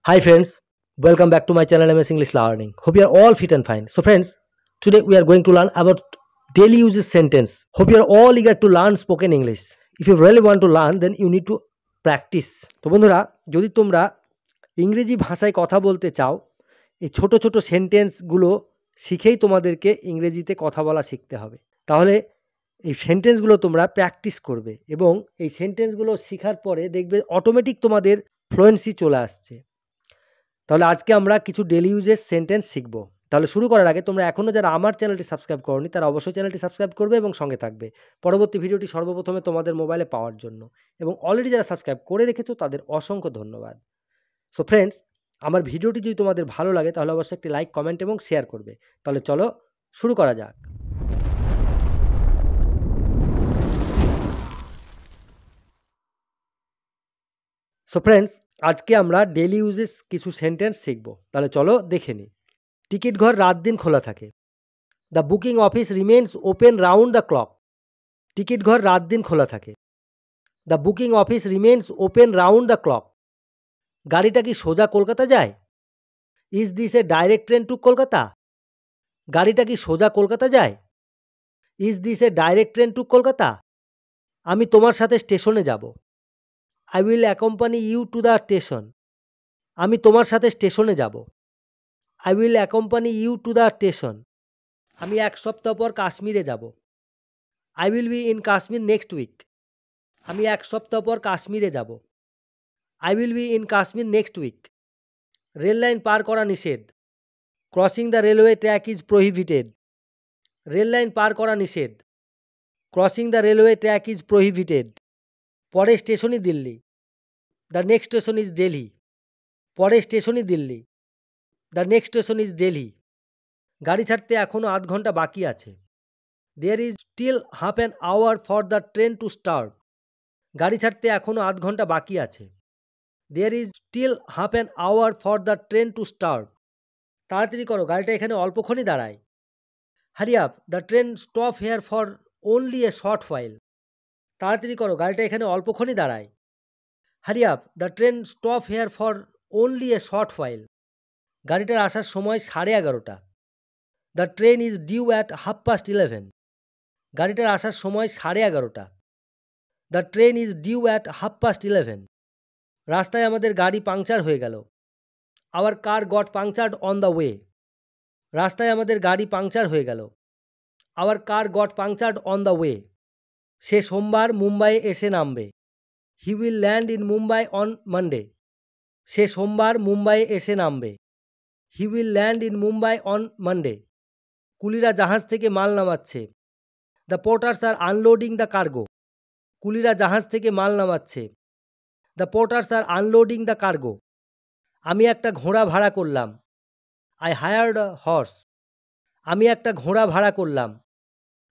Hi friends, welcome back to my channel MS English Learning. Hope you are all fit and fine. So friends, today we are going to learn about daily uses sentence. Hope you are all eager to learn spoken English. If you really want to learn, then you need to practice. তো বন্ধুরা, যদি তোমরা ইংরেজি ভাষায় কথা বলতে চাও, এই ছোট ছোট সেন্টেন্সগুলো শিখেই তোমাদেরকে ইংরেজিতে কথা বলা শিখতে হবে। তাহলে এই সেন্টেন্সগুলো তোমরা প্র্যাকটিস করবে এবং এই সেন্টেন্সগুলো শেখার পরে দেখবে অটোমেটিক তোমাদের ফ্লুয়েন্সি চলে আসছে। তাহলে আজকে আমরা কিছু ডেইলি ইউজেস সেন্টেন্স শিখব। তাহলে শুরু করার আগে তোমরা এখনও যারা আমার চ্যানেলটি সাবস্ক্রাইব করোনি তারা অবশ্যই চ্যানেলটি সাবস্ক্রাইব করবে এবং সঙ্গে থাকবে পরবর্তী ভিডিওটি সর্বপ্রথমে তোমাদের মোবাইলে পাওয়ার জন্য। এবং অলরেডি যারা সাবস্ক্রাইব করে রেখেছো তাদের অসংখ্য ধন্যবাদ। সো ফ্রেন্ডস, আমার ভিডিওটি যদি তোমাদের ভালো লাগে তাহলে অবশ্যই একটি লাইক, কমেন্ট এবং শেয়ার করবে। তাহলে চলো শুরু করা যাক। সো ফ্রেন্ডস, আজকে আমরা ডেইলি ইউজেস কিছু সেন্টেন্স শিখব। তাহলে চলো দেখে নিই। টিকিট ঘর রাত দিন খোলা থাকে। The booking office remains open round the clock. Ticket ঘর রাত দিন খোলা থাকে। The booking office remains open round the clock. গাড়িটা কি সোজা কলকাতা যায়? Is this a direct train to Kolkata? গাড়িটা কি সোজা কলকাতা যায়? Is this a direct train to Kolkata? আমি তোমার সাথে স্টেশনে যাব। I will accompany you to the station. আমি তোমার সাথে স্টেশনে যাব। I will accompany you to the station. আমি এক সপ্তাহ পর কাশ্মীরে যাব। I will be in Kashmir next week. আমি এক সপ্তাহ পর কাশ্মীরে যাব। I will be in Kashmir next week. Rail line পার করা নিষেধ। Crossing the railway track is prohibited. Rail line পার করা নিষেধ। Crossing the railway track is প্রহিবিটেড। পরের স্টেশনই Delhi. The next station is Delhi. পরের স্টেশনই Delhi. The next station is Delhi. গাড়ি ছাড়তে এখনও আধ ঘন্টা বাকি আছে। There is still half an hour for the train to start. গাড়ি ছাড়তে এখনও আধ ঘন্টা বাকি আছে। There is still half an hour for the train to start. তাড়াতাড়ি করো, গাড়িটা এখানে অল্পক্ষণই দাঁড়ায়। Hurry up, the train stop here for only a short while. তাড়াতাড়ি করো, গাড়িটা এখানে অল্পক্ষণই দাঁড়ায়। Hurry up, the train stop here for only a short while. গাড়িটার আসার সময় 11:30। The train is due at 11:30। গাড়িটার আসার সময় 11:30। The train is due at 11:30। রাস্তায় আমাদের গাড়ি পাংচার হয়ে গেল। Our car got punctured on the way. রাস্তায় আমাদের গাড়ি পাংচার হয়ে গেল। Our car got punctured on the way. সে সোমবার মুম্বাইয়ে এসে নামবে। He will land in Mumbai on Monday. সে সোমবার মুম্বাইয়ে এসে নামবে। He will land in Mumbai on Monday. কুলিরা জাহাজ থেকে মাল নামাচ্ছে। The porters are unloading the cargo. কুলিরা জাহাজ থেকে মাল নামাচ্ছে। The porters are unloading the cargo. আমি একটা ঘোড়া ভাড়া করলাম। I hired a horse. আমি একটা ঘোড়া ভাড়া করলাম।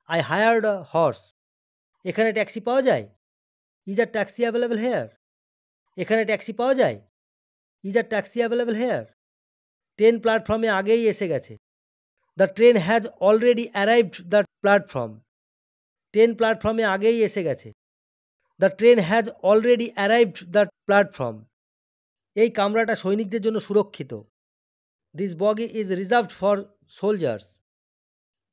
I hired a horse. এখানে ট্যাক্সি পাওয়া যায়? Is a taxi available here? এখানে ট্যাক্সি পাওয়া যায়? Is a taxi available here? Train প্ল্যাটফর্মে আগেই এসে গেছে। The train has already arrived the platform. Train প্ল্যাটফর্মে আগেই এসে গেছে। The train has already arrived the platform. এই কামরাটা সৈনিকদের জন্য সুরক্ষিত। This bogie is reserved for soldiers.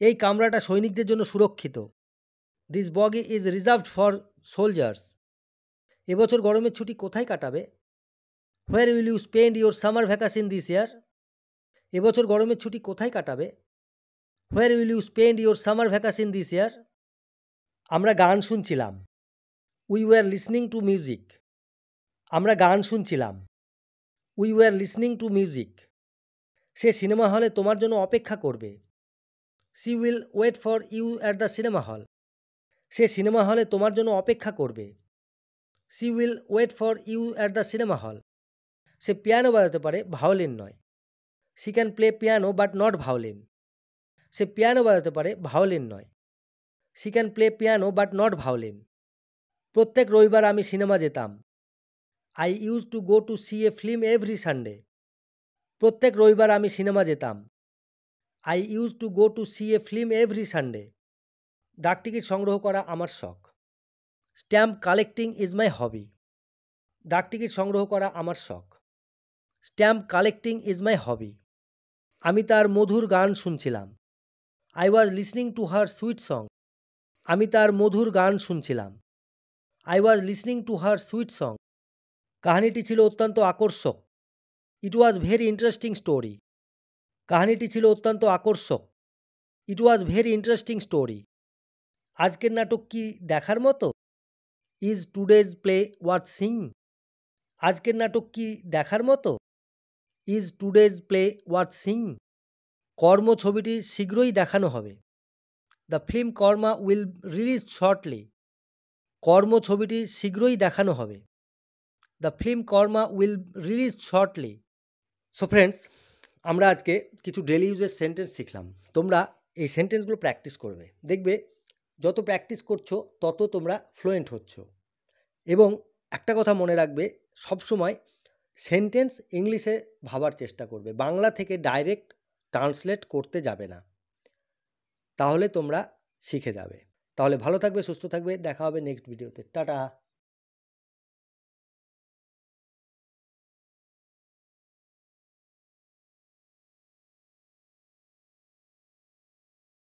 এই কামরাটা সৈনিকদের জন্য সুরক্ষিত। This bogie is reserved for soldiers. এবছর গরমের ছুটি কোথায় কাটাবে? Where will you spend your summer vacation this year? এবছর গরমের ছুটি কোথায় কাটাবে? Where will you spend your summer vacation this year? আমরা গান শুনছিলাম। We were listening to music. আমরা গান শুনছিলাম। We were listening to music. সে সিনেমা হলে তোমার জন্য অপেক্ষা করবে। She will wait for you at the cinema hall. সে সিনেমা হলে তোমার জন্য অপেক্ষা করবে। She will wait for you at the cinema hall. সে পিয়ানো বাজাতে পারে, ভায়োলিন নয়। She can play piano but not violin. সে পিয়ানো বাজাতে পারে, ভায়োলিন নয়। She can play piano but not violin. প্রত্যেক রবিবার আমি সিনেমা যেতাম। I use to go to see a film every Sunday. প্রত্যেক রবিবার আমি সিনেমা যেতাম। I use to go to see a film every Sunday. ডাকটিকিট সংগ্রহ করা আমার শখ। Stamp collecting is my hobby. ডাকটিকিট সংগ্রহ করা আমার শখ। Stamp collecting is my hobby. আমি তার মধুর গান শুনছিলাম। I was listening to her sweet song. আমি তার মধুর গান শুনছিলাম। I was listening to her sweet song. কাহিনীটি ছিল অত্যন্ত আকর্ষক। ইট ওয়াজ ভেরি ইন্টারেস্টিং স্টোরি। কাহিনীটি ছিল অত্যন্ত আকর্ষক। ইট ওয়াজ ভেরি ইন্টারেস্টিং স্টোরি। আজকের নাটক কি দেখার মতো? Is today's play worth Singh? আজকের নাটক কি দেখার মতো? Is today's play worth Singh? কর্ম ছবিটি শীঘ্রই দেখানো হবে। The film Karma will release shortly. কর্ম ছবিটি শীঘ্রই দেখানো হবে। The film Karma will release shortly. So friends, আমরা আজকে কিছু ডেলি ইউজের সেন্টেন্স শিখলাম। তোমরা এই সেন্টেন্সগুলো প্র্যাকটিস করবে। দেখবে যত প্র্যাকটিস করছো তত তোমরা ফ্লুয়েন্ট হচ্ছ। এবং একটা কথা মনে রাখবে, সবসময় সেন্টেন্স ইংলিশে ভাবার চেষ্টা করবে, বাংলা থেকে ডাইরেক্ট ট্রান্সলেট করতে যাবে না, তাহলে তোমরা শিখে যাবে। তাহলে ভালো থাকবে, সুস্থ থাকবে, দেখা হবে নেক্সট ভিডিওতে। টাটা।